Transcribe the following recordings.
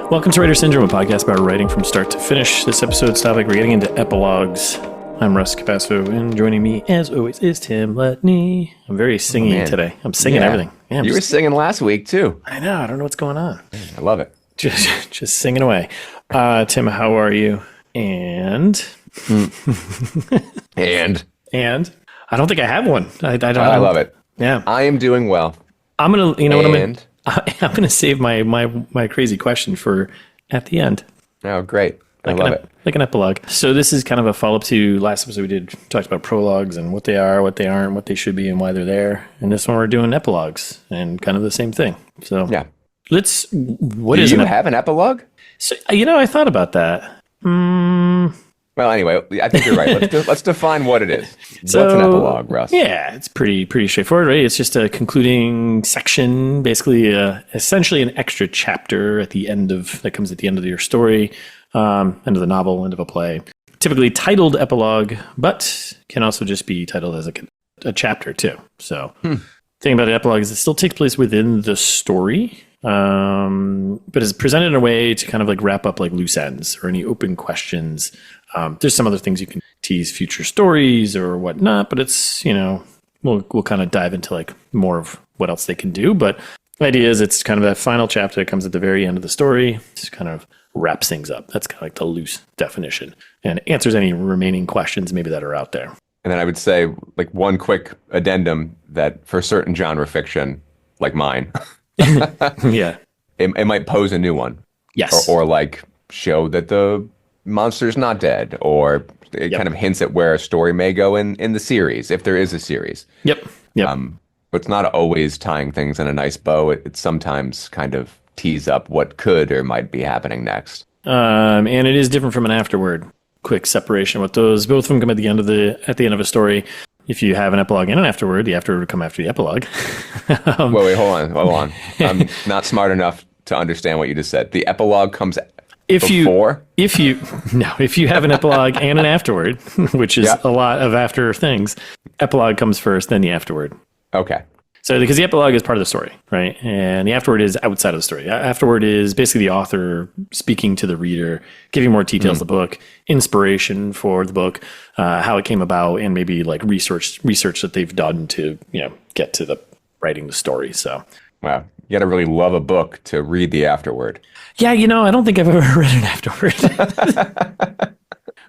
Welcome to Writer Syndrome, a podcast about writing from start to finish. This episode's topic, we're getting into epilogues. I'm Russ Capasso, and joining me, as always, is Tim Letney. I'm very singy today. I'm singing everything. Yeah, you were singing last week, too. I know. I don't know what's going on. I love it. Just singing away. Tim, how are you? And? And? I don't think I have one. I love it. Yeah. I am doing well. I'm going to, I'm going to save my crazy question for at the end. Oh, great. I love it. Like an epilogue. So this is kind of a follow-up to last episode we talked about prologues and what they are, what they aren't, what they should be, and why they're there. And this one we're doing epilogues and kind of the same thing. So yeah. Do you have an epilogue? So, I thought about that. Well, anyway, I think you're right. Let's define what it is. So, what's an epilogue, Russ? Yeah, it's pretty straightforward, right? It's just a concluding section, basically, essentially an extra chapter that comes at the end of your story, end of the novel, end of a play. Typically titled epilogue, but can also just be titled as a chapter too. So, the thing about an epilogue is it still takes place within the story. But is presented in a way to kind of like wrap up like loose ends or any open questions. There's some other things you can tease future stories or whatnot, but it's, we'll kind of dive into like more of what else they can do. But the idea is it's kind of that final chapter that comes at the very end of the story, just kind of wraps things up. That's kind of like the loose definition and answers any remaining questions maybe that are out there. And then I would say like one quick addendum that for certain genre fiction, like mine, yeah, it might pose a new one. Yes. Or like show that the monster's not dead, or it kind of hints at where a story may go in the series, if there is a series. Yep. But it's not always tying things in a nice bow. It sometimes kind of tees up what could or might be happening next. And it is different from an afterword. Quick separation with those. Both of them come at the end of a story. If you have an epilogue and an afterword, the afterword would come after the epilogue. Wait, hold on. I'm not smart enough to understand what you just said. The epilogue comes before? If you have an epilogue and an afterword, which is a lot of after things, epilogue comes first, then the afterword. Okay. So because the epilogue is part of the story, right? And the afterword is outside of the story. Afterword is basically the author speaking to the reader, giving more details of the book, inspiration for the book, how it came about, and maybe like research that they've done to, get to the writing the story. So, wow, you got to really love a book to read the afterword. Yeah, I don't think I've ever read an afterword.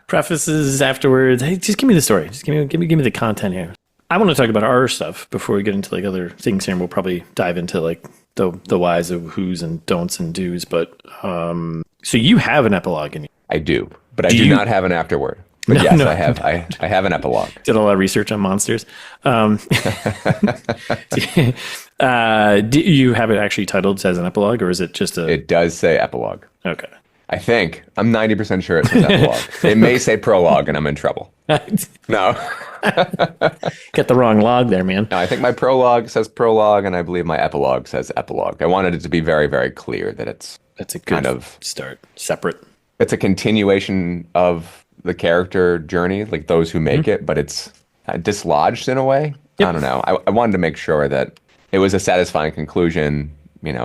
Prefaces, afterwards. Hey, just give me the story. Just give me the content here. I want to talk about our stuff before we get into like other things here, and we'll probably dive into like the whys of who's and don'ts and do's. But so you have an epilogue in you. I do, but I do not have an afterword. But I have. I have an epilogue. Did a lot of research on monsters. Do you have it actually titled as an epilogue, or is it just a? It does say epilogue. Okay. I think. I'm 90% sure it says epilogue. It may say prologue, and I'm in trouble. No. Get the wrong log there, man. No, I think my prologue says prologue, and I believe my epilogue says epilogue. I wanted it to be very, very clear that that's a good kind of start. Separate. It's a continuation of the character journey, like those who make it, but it's dislodged in a way. Yep. I don't know. I wanted to make sure that it was a satisfying conclusion,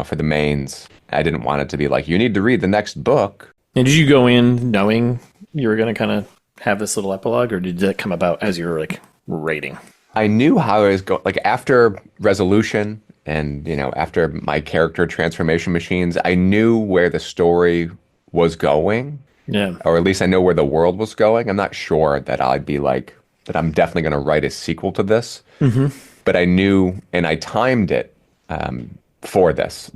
for the mains. I didn't want it to be like, you need to read the next book. And did you go in knowing you were going to kind of have this little epilogue, or did that come about as you were like rating? I knew how I was going, like after resolution and, after my character transformation machines, I knew where the story was going. Yeah. Or at least I know where the world was going. I'm not sure that I'd be like, that I'm definitely going to write a sequel to this. Mm-hmm. But I knew, and I timed it for this.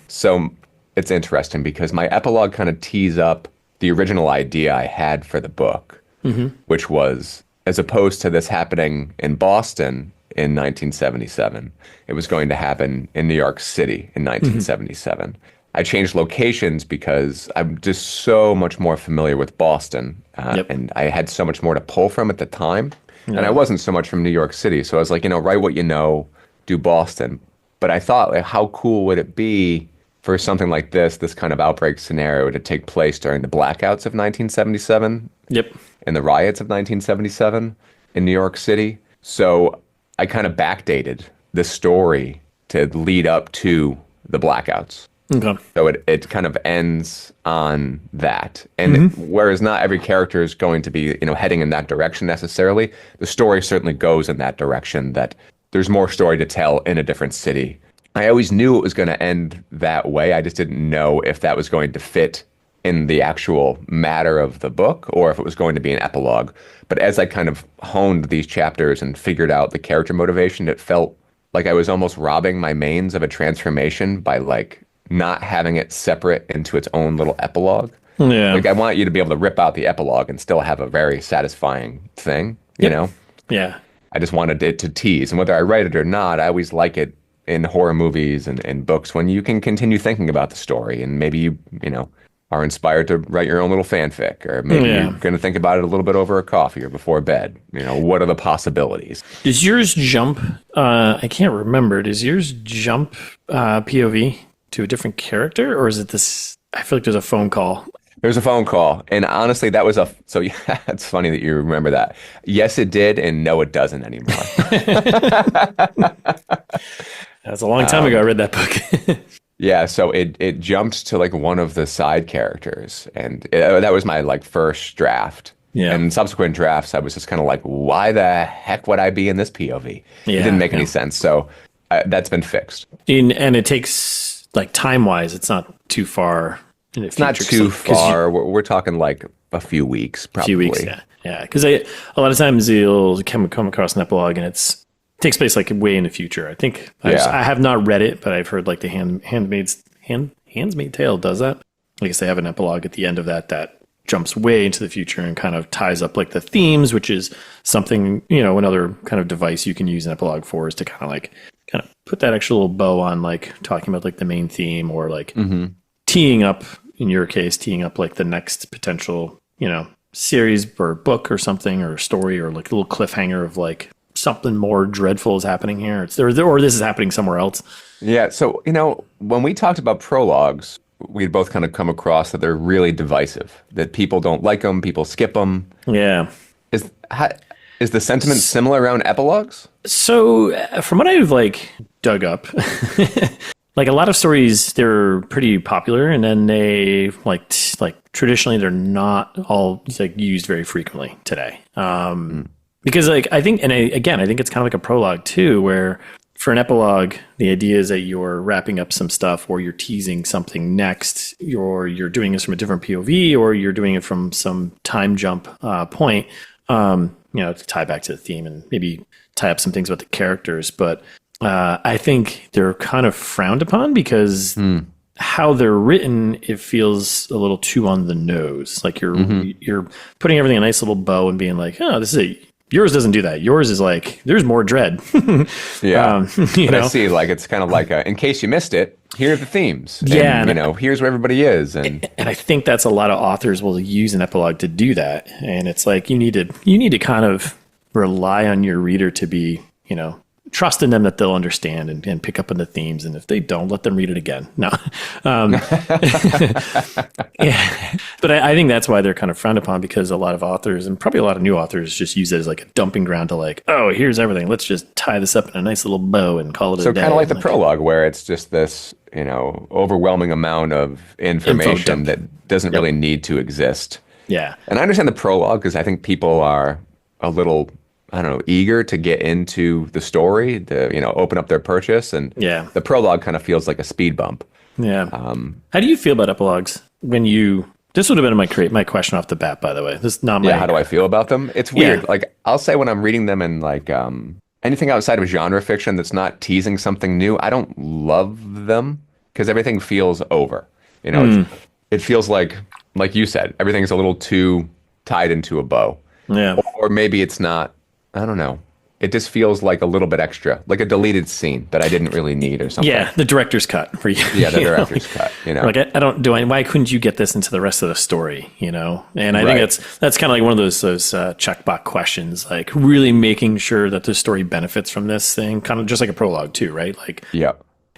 So it's interesting because my epilogue kind of tees up the original idea I had for the book, which was, as opposed to this happening in Boston in 1977, it was going to happen in New York City in 1977. I changed locations because I'm just so much more familiar with Boston, and I had so much more to pull from at the time. Yeah. And I wasn't so much from New York City. So I was like, write what you know, do Boston. But I thought, like, how cool would it be for something like this kind of outbreak scenario to take place during the blackouts of 1977? Yep. And the riots of 1977 in New York City. So I kind of backdated the story to lead up to the blackouts. Okay. So it kind of ends on that. And whereas not every character is going to be, heading in that direction necessarily, the story certainly goes in that direction, that there's more story to tell in a different city. I always knew it was going to end that way. I just didn't know if that was going to fit in the actual matter of the book or if it was going to be an epilogue. But as I kind of honed these chapters and figured out the character motivation, it felt like I was almost robbing my mains of a transformation by like not having it separate into its own little epilogue. Yeah. Like I want you to be able to rip out the epilogue and still have a very satisfying thing, you know? Yeah. I just wanted it to tease. And whether I write it or not, I always like it in horror movies and books when you can continue thinking about the story and maybe you are inspired to write your own little fanfic, or maybe you're going to think about it a little bit over a coffee or before bed. What are the possibilities? Does yours jump? I can't remember. Does yours jump POV to a different character, or is it this? I feel like there's a phone call. There's a phone call, and honestly, that was so. Yeah, it's funny that you remember that. Yes, it did, and no, it doesn't anymore. That's a long time ago. I read that book. Yeah, so it jumped to like one of the side characters, and that was my like first draft. Yeah. And subsequent drafts, I was just kind of like, why the heck would I be in this POV? Yeah, it didn't make any sense. So that's been fixed. And it takes like time-wise, it's not too far. It's not too far. We're talking like a few weeks, probably. A few weeks, yeah. Yeah, because a lot of times you'll come across an epilogue and it takes place like way in the future. I think I have not read it, but I've heard like the Handmaid's Tale does that. I guess they have an epilogue at the end of that jumps way into the future and kind of ties up like the themes, which is something, another kind of device you can use an epilogue for is to kind of put that extra little bow on like talking about like the main theme or like teeing up, in your case, like the next potential, series or book or something or story or like a little cliffhanger of like something more dreadful is happening here. Or this is happening somewhere else. Yeah. So, when we talked about prologues, we'd both kind of come across that they're really divisive, that people don't like them, people skip them. Yeah. Is the sentiment similar around epilogues? So from what I've like dug up, like a lot of stories, they're pretty popular, and then they like traditionally they're not all like used very frequently today. Because like I think it's kind of like a prologue too, where for an epilogue, the idea is that you're wrapping up some stuff, or you're teasing something next, or you're doing this from a different POV, or you're doing it from some time jump point, to tie back to the theme and maybe tie up some things about the characters. But I think they're kind of frowned upon because how they're written, it feels a little too on the nose. Like you're putting everything in a nice little bow and being like, oh, this is yours doesn't do that. Yours is like, there's more dread. Yeah. I see, like, it's kind of like, in case you missed it, here are the themes. Yeah. And, here's where everybody is. And I think that's a lot of authors will use an epilogue to do that. And it's like, you need to kind of rely on your reader to be, trust in them that they'll understand and pick up on the themes. And if they don't, let them read it again. No. Yeah. But I think that's why they're kind of frowned upon, because a lot of authors and probably a lot of new authors just use it as like a dumping ground to like, oh, here's everything. Let's just tie this up in a nice little bow and call it a day. So kind of like the prologue, where it's just this, overwhelming amount of information that doesn't really need to exist. Yeah. And I understand the prologue because I think people are a little, I don't know, eager to get into the story, to, open up their purchase. And the prologue kind of feels like a speed bump. Yeah. How do you feel about epilogues this would have been my question off the bat, by the way. This is not my... Yeah, how do I feel about them? It's weird. Yeah. Like, I'll say when I'm reading them in like anything outside of genre fiction that's not teasing something new, I don't love them because everything feels over. It feels like you said, everything's a little too tied into a bow. Yeah. Or maybe it's not. I don't know. It just feels like a little bit extra, like a deleted scene that I didn't really need or something. Yeah, the director's cut for you. Yeah, the director's cut. Like why couldn't you get this into the rest of the story? And I think that's kind of like one of those checkbox questions, like really making sure that the story benefits from this thing, kind of just like a prologue too, right? Like,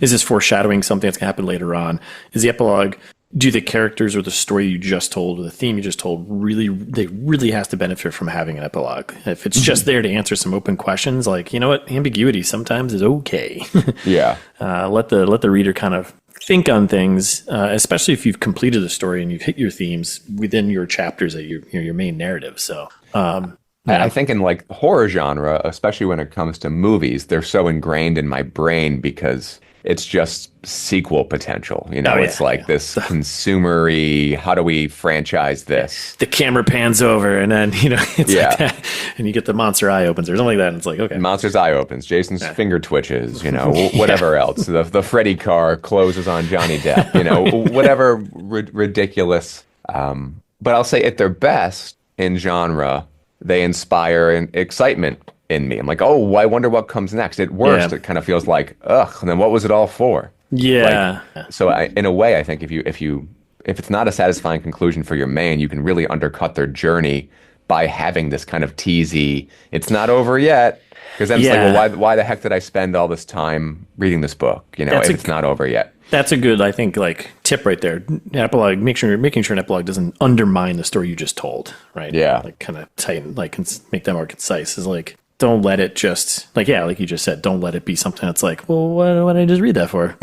is this foreshadowing something that's gonna happen later on? Is the epilogue? Do the characters or the story you just told or the theme you just told really has to benefit from having an epilogue? If it's just there to answer some open questions, like, ambiguity sometimes is okay. Yeah. Let the reader kind of think on things, especially if you've completed the story and you've hit your themes within your chapters at your main narrative. So, I think in like horror genre, especially when it comes to movies, they're so ingrained in my brain because it's just sequel potential. It's like this consumery, how do we franchise this? The camera pans over and then, it's like that. And you get the monster eye opens or something like that. And it's like, okay. Monster's eye opens, Jason's finger twitches, whatever else. The Freddy car closes on Johnny Depp, whatever ridiculous. But I'll say at their best in genre, they inspire an excitement in me. I'm like, oh, I wonder what comes next. At worst, it kind of feels like, ugh, and then what was it all for? Yeah. So in a way, I think if it's not a satisfying conclusion for your main, you can really undercut their journey by having this kind of teasy, it's not over yet. Because then it's like, well, why the heck did I spend all this time reading this book? If it's not over yet. That's a good, I think, like tip right there. Epilogue, making sure an epilogue doesn't undermine the story you just told, right? Yeah. Like kind of tighten, like make that more concise. Is like, don't let it just like you just said, don't let it be something that's like, well, what did I just read that for?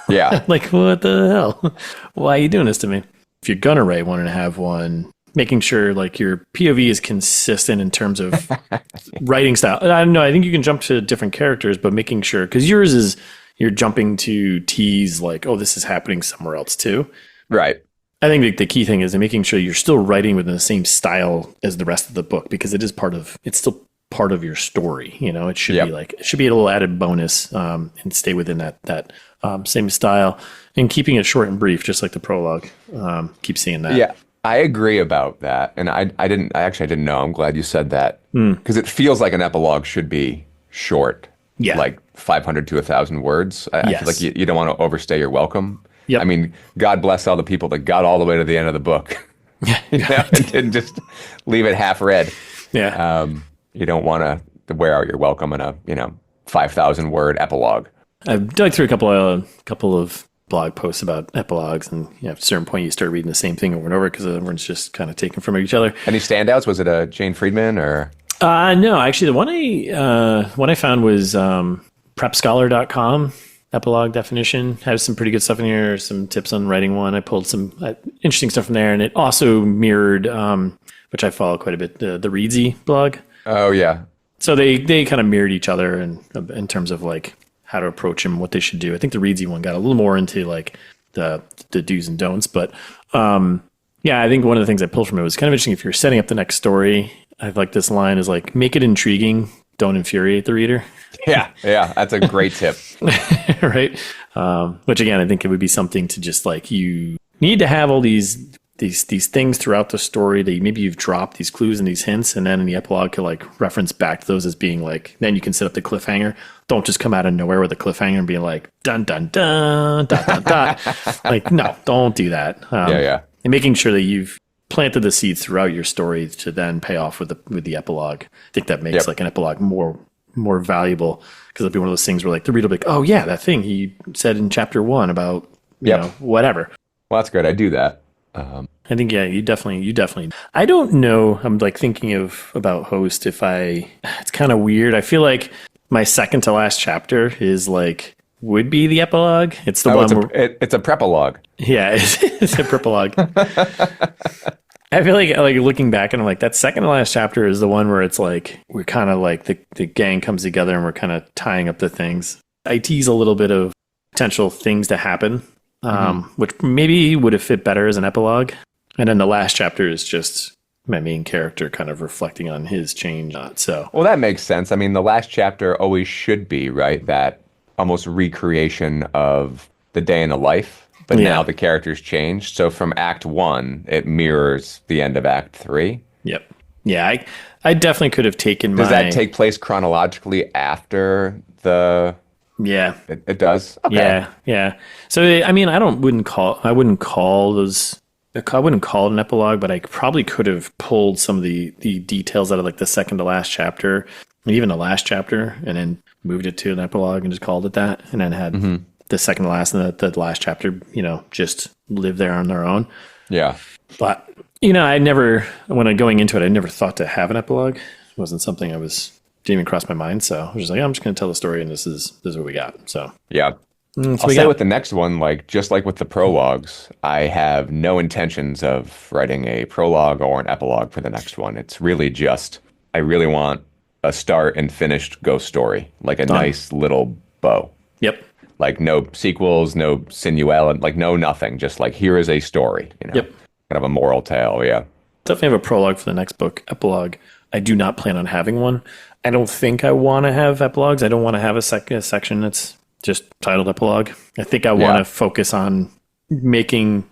Yeah. Like, what the hell? Why are you doing this to me? If you're gonna write one and have one, making sure like your POV is consistent in terms of writing style. I don't know. I think you can jump to different characters, but making sure, because yours is you're jumping to tease like, oh, this is happening somewhere else too. Right. I think the key thing is making sure you're still writing within the same style as the rest of the book, because it's still part of your story. It should be like, it should be a little added bonus, and stay within that same style, and keeping it short and brief, just like the prologue. Keep seeing that. Yeah. I agree about that. And I didn't know. I'm glad you said that, because it feels like an epilogue should be short. Yeah. Like 500 to 1,000 words. I feel like you don't want to overstay your welcome. Yep. I mean, God bless all the people that got all the way to the end of the book. And didn't just leave it half read. Yeah. You don't want to wear out your welcome in a 5,000 word epilogue. I've dug through a couple of blog posts about epilogues, and at a certain point you start reading the same thing over and over because everyone's just kind of taken from each other. Any standouts? Was it a Jane Friedman or? No, actually the one I found was prepscholar.com. Epilogue definition has some pretty good stuff in here. Some tips on writing one. I pulled some interesting stuff from there, and it also mirrored, which I follow quite a bit, the Reedsy blog. Oh yeah. So they kind of mirrored each other in terms of like how to approach them, what they should do. I think the Reedsy one got a little more into like the do's and don'ts, but I think one of the things I pulled from it was kind of interesting. If you're setting up the next story, I like this line is like, make it intriguing, don't infuriate the reader. Yeah, that's a great tip. Right? Which again, I think it would be something to just like, you need to have all these things throughout the story that maybe you've dropped these clues and these hints, and then in the epilogue could like reference back to those as being like, then you can set up the cliffhanger. Don't just come out of nowhere with a cliffhanger and be like, dun, dun, dun, dot, dot, dot. Like, no, don't do that. And making sure that you've planted the seeds throughout your story to then pay off with the epilogue. I think that makes like an epilogue more valuable, because it'll be one of those things where like the reader will be like, oh yeah, that thing he said in chapter 1 about, you know, whatever. Well, that's good. I do that. I think, you definitely, I don't know. I'm like thinking about Host. It's kind of weird. I feel like my second to last chapter would be the epilogue. It's the one it's a prepalogue. Yeah, it's a prepalogue. I feel like looking back and I'm like, that second to last chapter is the one where it's like, we're kind of like the gang comes together and we're kind of tying up the things. I tease a little bit of potential things to happen, which maybe would have fit better as an epilogue. And then the last chapter is just my main character kind of reflecting on his change. Well, that makes sense. I mean, the last chapter always should be, right, that almost recreation of the day in the life. But now the character's changed. So from Act 1, it mirrors the end of Act 3. Yep. Yeah, I definitely could have taken Does that take place chronologically after the... Yeah. It does? Okay. Yeah. So, I mean, I wouldn't call it an epilogue, but I probably could have pulled some of the details out of like the second to last chapter, and even the last chapter, and then moved it to an epilogue and just called it that, and then had the second to last and the last chapter, just live there on their own. Yeah. But, when going into it, I never thought to have an epilogue. It wasn't something didn't even cross my mind. So I was just like, I'm just going to tell the story, and this is what we got. So yeah. So I'll say with the next one, like just like with the prologues, I have no intentions of writing a prologue or an epilogue for the next one. It's really just I really want a start and finished ghost story, like a nice little bow. Yep. Like no sequels, no sinuel, and like no nothing. Just like here is a story, Yep. Kind of a moral tale. Yeah. Definitely have a prologue for the next book. Epilogue. I do not plan on having one. I don't think I want to have epilogues. I don't want to have a section that's just titled epilogue. I think I want to focus on making,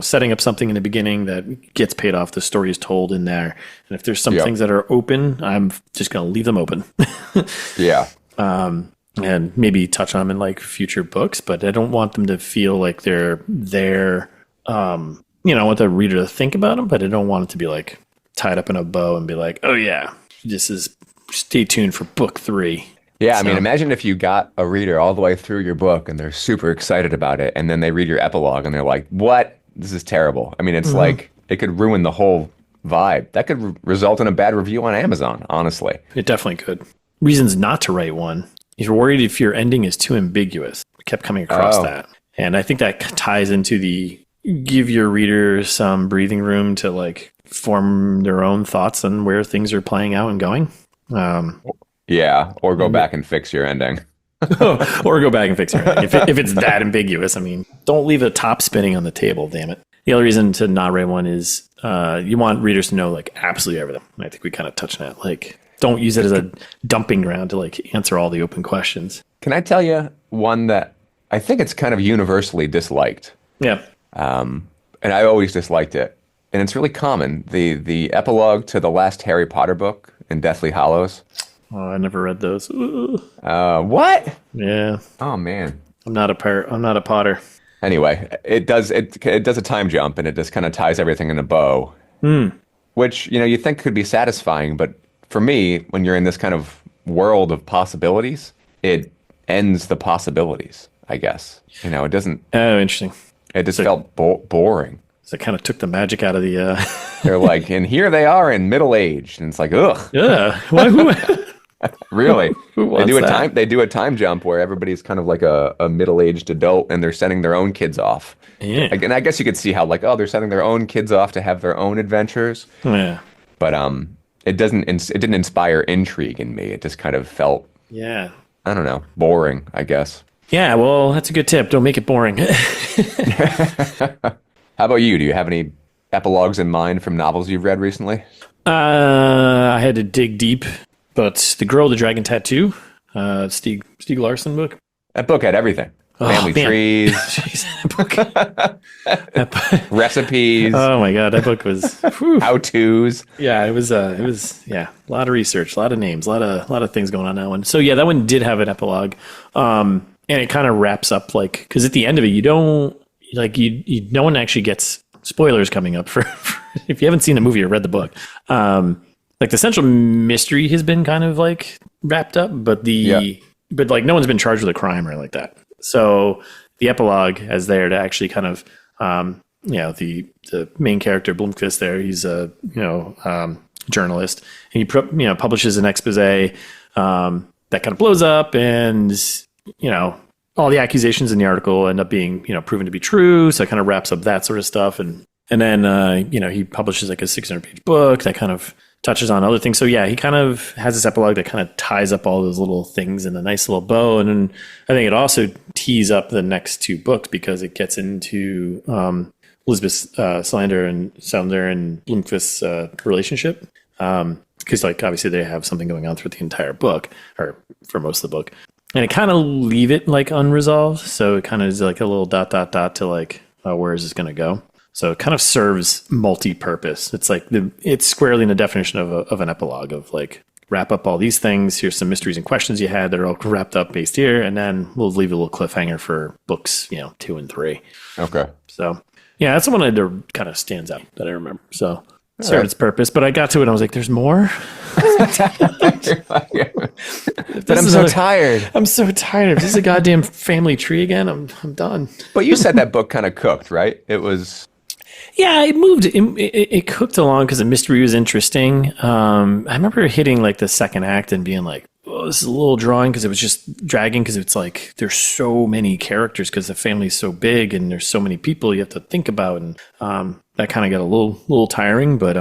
setting up something in the beginning that gets paid off. The story is told in there. And if there's some things that are open, I'm just going to leave them open. Yeah. And maybe touch on them in like future books, but I don't want them to feel like they're there. I want the reader to think about them, but I don't want it to be like tied up in a bow and be like, oh yeah, this is, stay tuned for book 3. Yeah, I mean, imagine if you got a reader all the way through your book and they're super excited about it, and then they read your epilogue and they're like, what? This is terrible. I mean, it's like, it could ruin the whole vibe. That could result in a bad review on Amazon, honestly. It definitely could. Reasons not to write one. If you're worried if your ending is too ambiguous. I kept coming across that. And I think that ties into the give your reader some breathing room to like form their own thoughts on where things are playing out and going. Yeah, or go back and fix your ending. Or go back and fix your ending. If it's that ambiguous, I mean, don't leave a top spinning on the table, damn it. The other reason to not write one is you want readers to know like absolutely everything. I think we kind of touched on that. Like, don't use it as a dumping ground to like answer all the open questions. Can I tell you one that I think it's kind of universally disliked? Yeah. And I always disliked it. And it's really common. The epilogue to the last Harry Potter book in Deathly Hallows. Oh, I never read those. What? Yeah. Oh man. I'm not a Potter. Anyway, it does a time jump, and it just kind of ties everything in a bow. Which, you think could be satisfying, but for me, when you're in this kind of world of possibilities, it ends the possibilities, I guess. It doesn't. Oh, interesting. It just felt boring. So it kind of took the magic out of the. They're like, and here they are in middle age, and it's like, ugh. Yeah. Who Really? Who wants They do a time jump where everybody's kind of like a middle-aged adult, and they're sending their own kids off. Yeah. And I guess you could see how like, they're sending their own kids off to have their own adventures. Yeah. But it didn't inspire intrigue in me. It just kind of felt, yeah, I don't know, boring, I guess. Yeah, well, that's a good tip. Don't make it boring. How about you? Do you have any epilogues in mind from novels you've read recently? I had to dig deep, but The Girl with the Dragon Tattoo, Stieg Larsson book. That book had everything. Family trees. Jeez, that book. Recipes. Oh my God, that book was how-tos. Yeah, it was a lot of research, a lot of names, a lot of things going on that one. So yeah, that one did have an epilogue. And it kind of wraps up like, because at the end of it, no one actually gets spoilers coming up for if you haven't seen the movie or read the book. Like the central mystery has been kind of like wrapped up, but like no one's been charged with a crime or like that. So the epilogue is there to actually kind of, the main character Blomkvist there, he's a journalist, and he publishes an expose that kind of blows up, and all the accusations in the article end up being proven to be true. So it kind of wraps up that sort of stuff, and then he publishes like a 600-page book that kind of touches on other things. So yeah, he kind of has this epilogue that kind of ties up all those little things in a nice little bow. And then I think it also tees up the next 2 books because it gets into Elizabeth Salander and Blomkvist's relationship. Because like obviously they have something going on throughout the entire book, or for most of the book. And it kind of leave it like unresolved. So it kind of is like a little ... to like, where is this going to go? So it kind of serves multi-purpose. It's like it's squarely in the definition of an epilogue of like wrap up all these things. Here's some mysteries and questions you had that are all wrapped up based here, and then we'll leave a little cliffhanger for books 2 and 3. Okay. So yeah, that's the one that kind of stands out that I remember. So it served its purpose, but I got to it and I was like, "There's more." But I'm so tired. I'm so tired. If this is a goddamn family tree again, I'm done. But you said that book kind of cooked, right? It was. Yeah, it moved. It cooked along because the mystery was interesting. I remember hitting like the second act and being like, oh, this is a little drawing because it was just dragging because it's like there's so many characters because the family's so big and there's so many people you have to think about, and that kind of got a little tiring. But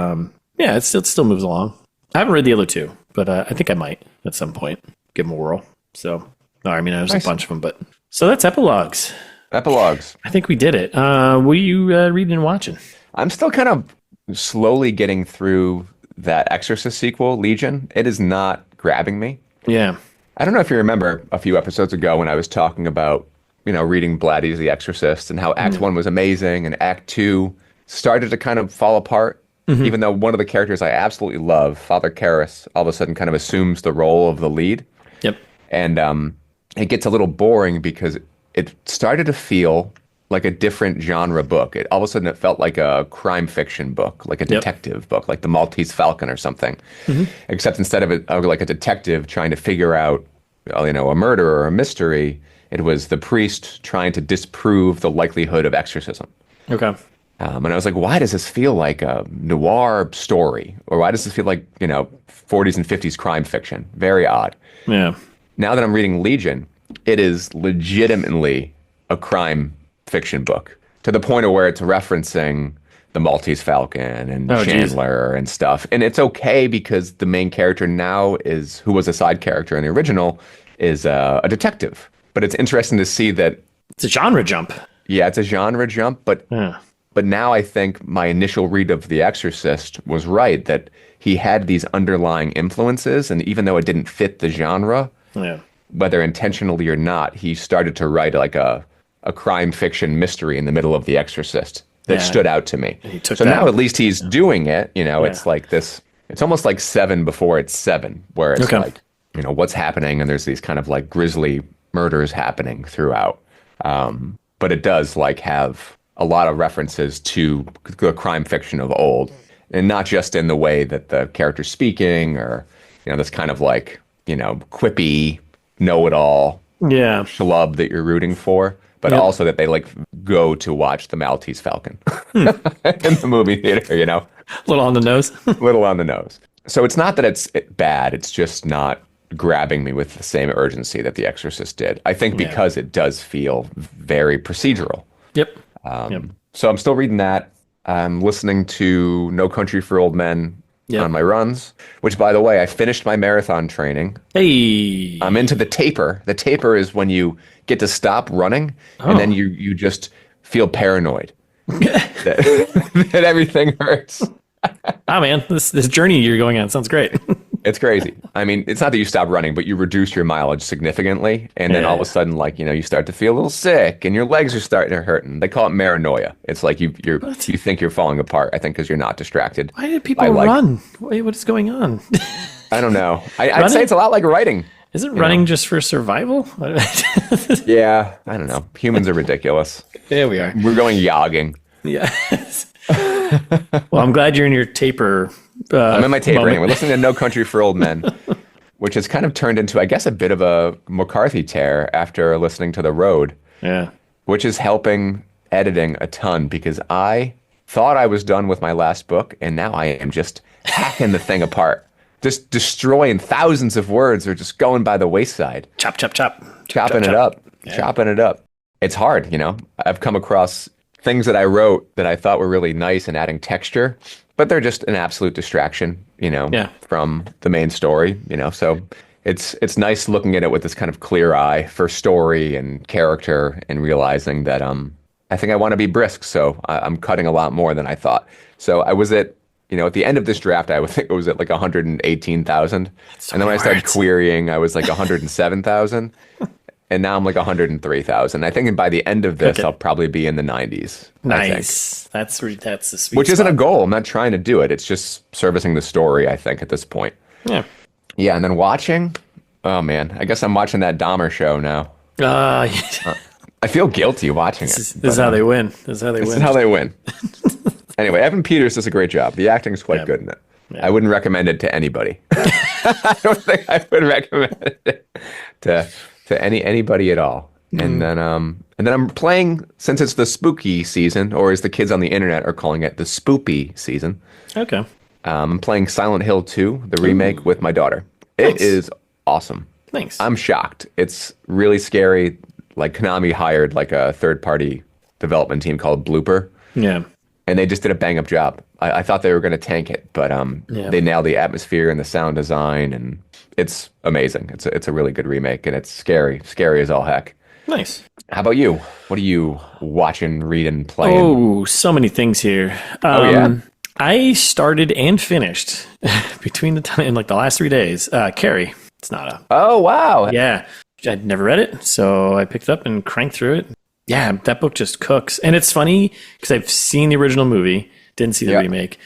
yeah, it still moves along. I haven't read the other two, but I think I might at some point give them a whirl. So, I mean, there's a bunch of them, but so that's Epilogues. Epilogues. I think we did it. What are you reading and watching? I'm still kind of slowly getting through that Exorcist sequel, Legion. It is not grabbing me. Yeah. I don't know if you remember a few episodes ago when I was talking about, reading Blatty's The Exorcist and how Act 1 was amazing and Act 2 started to kind of fall apart. Even though one of the characters I absolutely love, Father Karras, all of a sudden kind of assumes the role of the lead. Yep. And it gets a little boring because it started to feel like a different genre book. All of a sudden it felt like a crime fiction book, like a detective book, like The Maltese Falcon or something. Except instead of it like a detective trying to figure out, a murder or a mystery, it was the priest trying to disprove the likelihood of exorcism. Okay. And I was like, why does this feel like a noir story? Or why does this feel like, 40s and 50s crime fiction? Very odd. Yeah. Now that I'm reading Legion, it is legitimately a crime fiction book to the point of where it's referencing the Maltese Falcon and Chandler and stuff. And it's okay because the main character now who was a side character in the original, is a detective. But it's interesting to see that it's a genre jump. Yeah, it's a genre jump, but now I think my initial read of The Exorcist was right, that he had these underlying influences, and even though it didn't fit the genre, whether intentionally or not, he started to write like a crime fiction mystery in the middle of The Exorcist that stood out to me. So now at least he's doing it, it's like this, it's almost like Seven before it's Seven, where it's like, what's happening, and there's these kind of like grisly murders happening throughout. But it does like have a lot of references to the crime fiction of old, and not just in the way that the character's speaking or, this kind of like, quippy, know-it-all schlub that you're rooting for, but also that they like go to watch the Maltese Falcon in the movie theater, A little on the nose. Little on the nose. So it's not that it's bad, it's just not grabbing me with the same urgency that The Exorcist did. I think because it does feel very procedural. Yep. So I'm still reading that. I'm listening to No Country for Old Men on my runs, which, by the way, I finished my marathon training. Hey. I'm into the taper. The taper is when you get to stop running and then you just feel paranoid that everything hurts. Man, this journey you're going on sounds great. It's crazy. I mean, it's not that you stop running, but you reduce your mileage significantly. And then all of a sudden, like, you start to feel a little sick and your legs are starting to hurt. And they call it paranoia. It's like you think you're falling apart, I think, because you're not distracted. Why did people run? Wait, what is going on? I don't know. I'd say it's a lot like writing. Isn't running just for survival? Yeah, I don't know. Humans are ridiculous. There we are. We're going yogging. Yeah. Well, I'm glad you're in your taper. I'm in my tapering. We're listening to No Country for Old Men, which has kind of turned into, I guess, a bit of a McCarthy tear after listening to The Road. Yeah. Which is helping editing a ton because I thought I was done with my last book, and now I am just hacking the thing apart. Just destroying thousands of words or just going by the wayside. Chop. Chopping it up. Yeah. Chopping it up. It's hard, I've come across things that I wrote that I thought were really nice and adding texture, but they're just an absolute distraction, from the main story, So it's nice looking at it with this kind of clear eye for story and character and realizing that I think I want to be brisk, so I'm cutting a lot more than I thought. So I was at the end of this draft, I would think it was at like 118,000. So and then when I started querying, I was like 107,000. And now I'm like 103,000. I think by the end of this, I'll probably be in the 90s. Nice. That's the sweet Which spot. Isn't a goal. I'm not trying to do it. It's just servicing the story, I think, at this point. Yeah. Yeah, and then watching, oh man, I guess I'm watching that Dahmer show now. I feel guilty watching it. This is how they win. This is how they win. Anyway, Evan Peters does a great job. The acting is quite good in it. Yeah. I wouldn't recommend it to anybody. I don't think I would recommend it to anybody at all. And then I'm playing, since it's the spooky season, or as the kids on the internet are calling it, the spoopy season. Okay. I'm playing Silent Hill 2, the remake, with my daughter. It is awesome. Thanks. I'm shocked. It's really scary. Like Konami hired like a third-party development team called Blooper. Yeah. And they just did a bang-up job. I thought they were going to tank it, but they nailed the atmosphere and the sound design, and it's amazing. It's a really good remake, and it's scary as all heck. Nice. How about you? What are you watching, reading, playing? Oh, so many things here. Yeah. I started and finished between the time in like the last 3 days. Carrie. It's not a. Oh wow. Yeah, I'd never read it, so I picked it up and cranked through it. Yeah, that book just cooks, and it's funny because I've seen the original movie, didn't see the remake.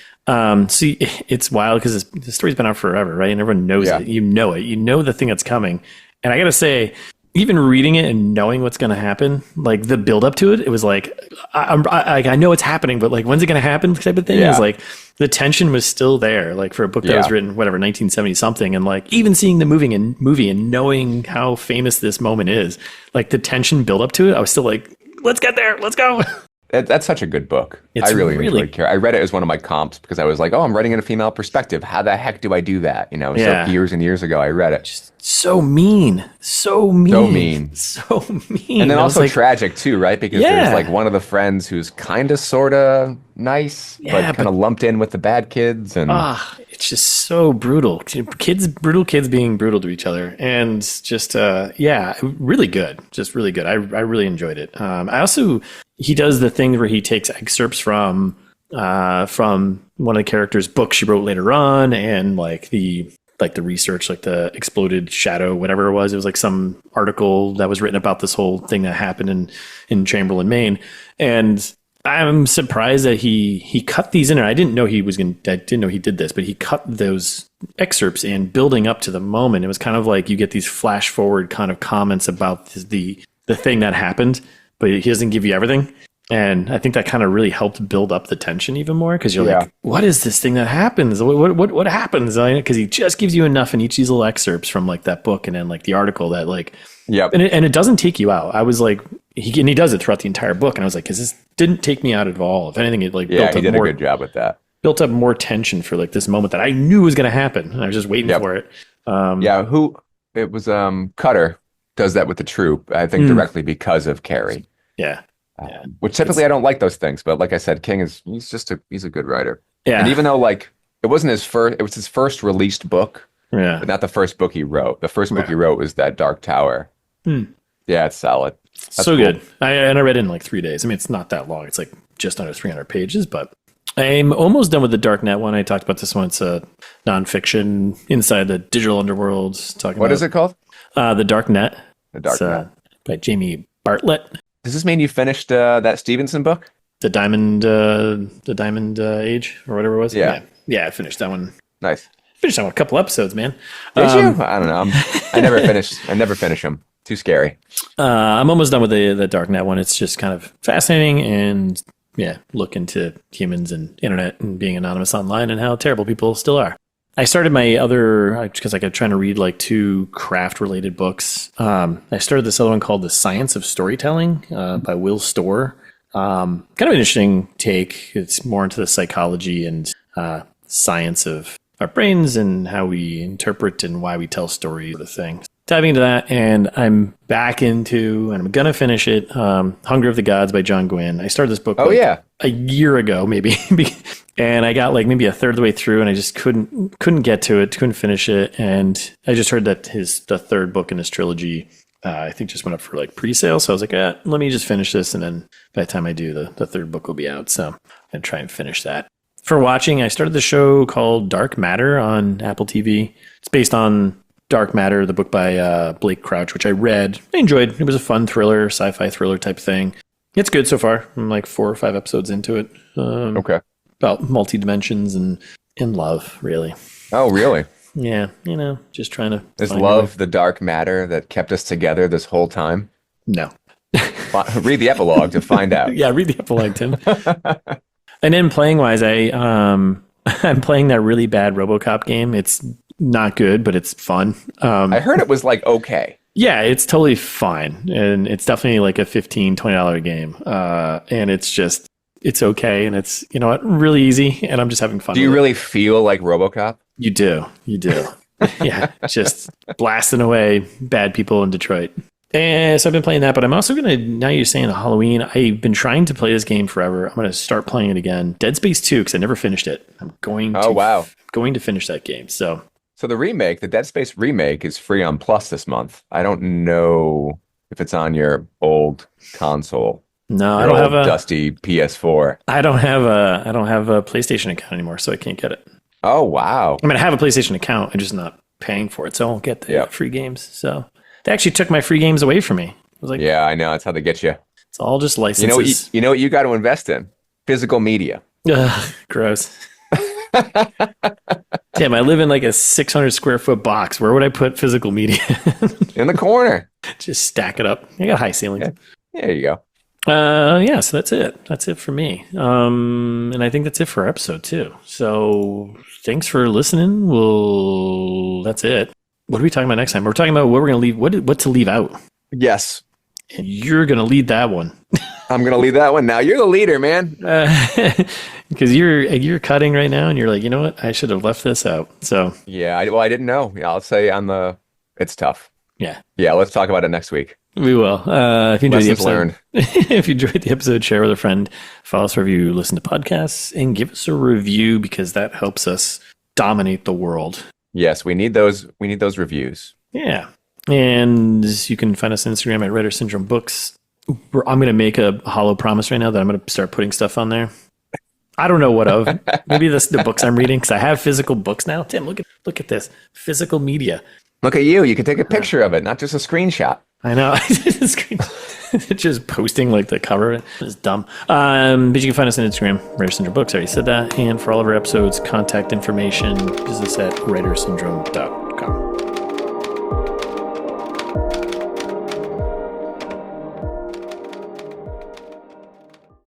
See, it's wild because the story's been out forever, right? And everyone knows it. You know it. You know the thing that's coming. And I got to say, even reading it and knowing what's going to happen, like the build up to it, it was like, I know it's happening, but like, when's it going to happen type of thing? It was like, the tension was still there, like for a book that was written, whatever, 1970 something. And like, even seeing the movie and knowing how famous this moment is, like the tension build up to it, I was still like, let's get there. Let's go. That's such a good book. I really enjoyed Carrie. I read it as one of my comps because I was like, oh, I'm writing in a female perspective. How the heck do I do that? You know, so years and years ago, I read it. Just so mean. So mean. And then also like, tragic too, right? Because there's like one of the friends who's kind of, sort of nice, but kind of lumped in with the bad kids. And it's just so brutal. Brutal kids being brutal to each other. And just, really good. Just really good. I really enjoyed it. He does the thing where he takes excerpts from one of the characters' books she wrote later on, and like the research, like the exploded shadow, whatever it was like some article that was written about this whole thing that happened in Chamberlain, Maine. And I'm surprised that he cut these in. I didn't know he did this, but he cut those excerpts in building up to the moment. It was kind of like you get these flash forward kind of comments about the thing that happened, but he doesn't give you everything. And I think that kind of really helped build up the tension even more, because you're like, what is this thing that happens? What happens? Because he just gives you enough in each of these little excerpts from like that book and then like the article that like, and it doesn't take you out. I was like, he does it throughout the entire book, and I was like, because this didn't take me out at all. If anything, it like built up he did a good job with that. Built up more tension for like this moment that I knew was going to happen, and I was just waiting for it. It was Cutter does that with the troop, I think directly because of Carrie. Which typically I don't like those things, but like I said, King he's a good writer. And even though like it was his first released book, but not the first book he wrote. The first book he wrote was that Dark Tower. Yeah, it's solid. That's so good. I read it in like 3 days. I mean, it's not that long. It's like just under 300 pages, but I'm almost done with the Darknet one. I talked about this one. It's a nonfiction inside the digital underworld. What is it called? The Darknet. The Darknet. By Jamie Bartlett. Does this mean you finished that Stevenson book? The Diamond Age or whatever it was? Yeah, I finished that one. Nice. Finished that one a couple episodes, man. Did you? I don't know. I never finish them. Too scary. I'm almost done with the Darknet one. It's just kind of fascinating and look into humans and internet and being anonymous online and how terrible people still are. I started my other, because I kept trying to read like 2 craft related books. I started this other one called The Science of Storytelling by Will Storr. Kind of an interesting take. It's more into the psychology and science of our brains and how we interpret and why we tell stories, sort of thing. Diving into that, and I'm back into, and I'm going to finish it, Hunger of the Gods by John Gwynne. I started this book a year ago, maybe, and I got like maybe a third of the way through, and I just couldn't get to it, couldn't finish it, and I just heard that the third book in his trilogy, I think just went up for like pre-sale, so I was like, let me just finish this, and then by the time I do, the third book will be out, so I'm going to try and finish that. For watching, I started the show called Dark Matter on Apple TV. It's based on Dark Matter, the book by Blake Crouch, which I read. I enjoyed. It was a fun thriller, sci-fi thriller type thing. It's good so far. I'm like 4 or 5 episodes into it. About multi-dimensions and in love, really. Oh, really? Yeah, just trying to... Is love the dark matter that kept us together this whole time? No. Read the epilogue to find out. Yeah, read the epilogue, Tim. And then playing-wise, I'm playing that really bad RoboCop game. It's not good, but it's fun. I heard it was like okay. Yeah, it's totally fine. And it's definitely like a $15, $20 game. And it's okay. And it's, really easy. And I'm just having fun. Do you really feel like RoboCop? You do. Yeah, just blasting away bad people in Detroit. And so I've been playing that, but I'm also going to, now you're saying Halloween, I've been trying to play this game forever. I'm going to start playing it again. Dead Space 2, because I never finished it. I'm going to finish that game. So the remake, the Dead Space remake is free on Plus this month. I don't know if it's on your old console. No, I don't have a dusty PS4. I don't have a PlayStation account anymore, so I can't get it. Oh, wow. I mean, I have a PlayStation account. I'm just not paying for it, so I won't get the free games. So they actually took my free games away from me. I was like, yeah, I know. That's how they get you. It's all just licenses. You know what you got to invest in? Physical media. Ugh, gross. Damn, I live in like a 600 square foot box. Where would I put physical media? In the corner. Just stack it up. I got high ceilings. Yeah, there you go. Yeah, so that's it. That's it for me. And I think that's it for our episode too. So thanks for listening. That's it. What are we talking about next time? We're talking about what we're going to leave, what to leave out. Yes. And you're going to lead that one. I'm going to lead that one now. You're the leader, man. Because you're cutting right now and you're like, you know what? I should have left this out. So yeah, I didn't know. Yeah, I'll say it's tough. Yeah. Yeah, let's talk about it next week. We will. If you enjoyed the episode, learned. If you enjoyed the episode, share with a friend, follow us wherever you listen to podcasts, and give us a review because that helps us dominate the world. Yes, we need those. We need those reviews. Yeah. And you can find us on Instagram at Writer Syndrome Books. I'm going to make a hollow promise right now that I'm going to start putting stuff on there. I don't know what of. Maybe the books I'm reading because I have physical books now. Tim, look at this. Physical media. Look at you. You can take a picture of it, not just a screenshot. I know. Just posting like the cover. It's dumb. But you can find us on Instagram, Writer Syndrome Books. I already said that. And for all of our episodes, contact information, visit us at writersyndrome.com.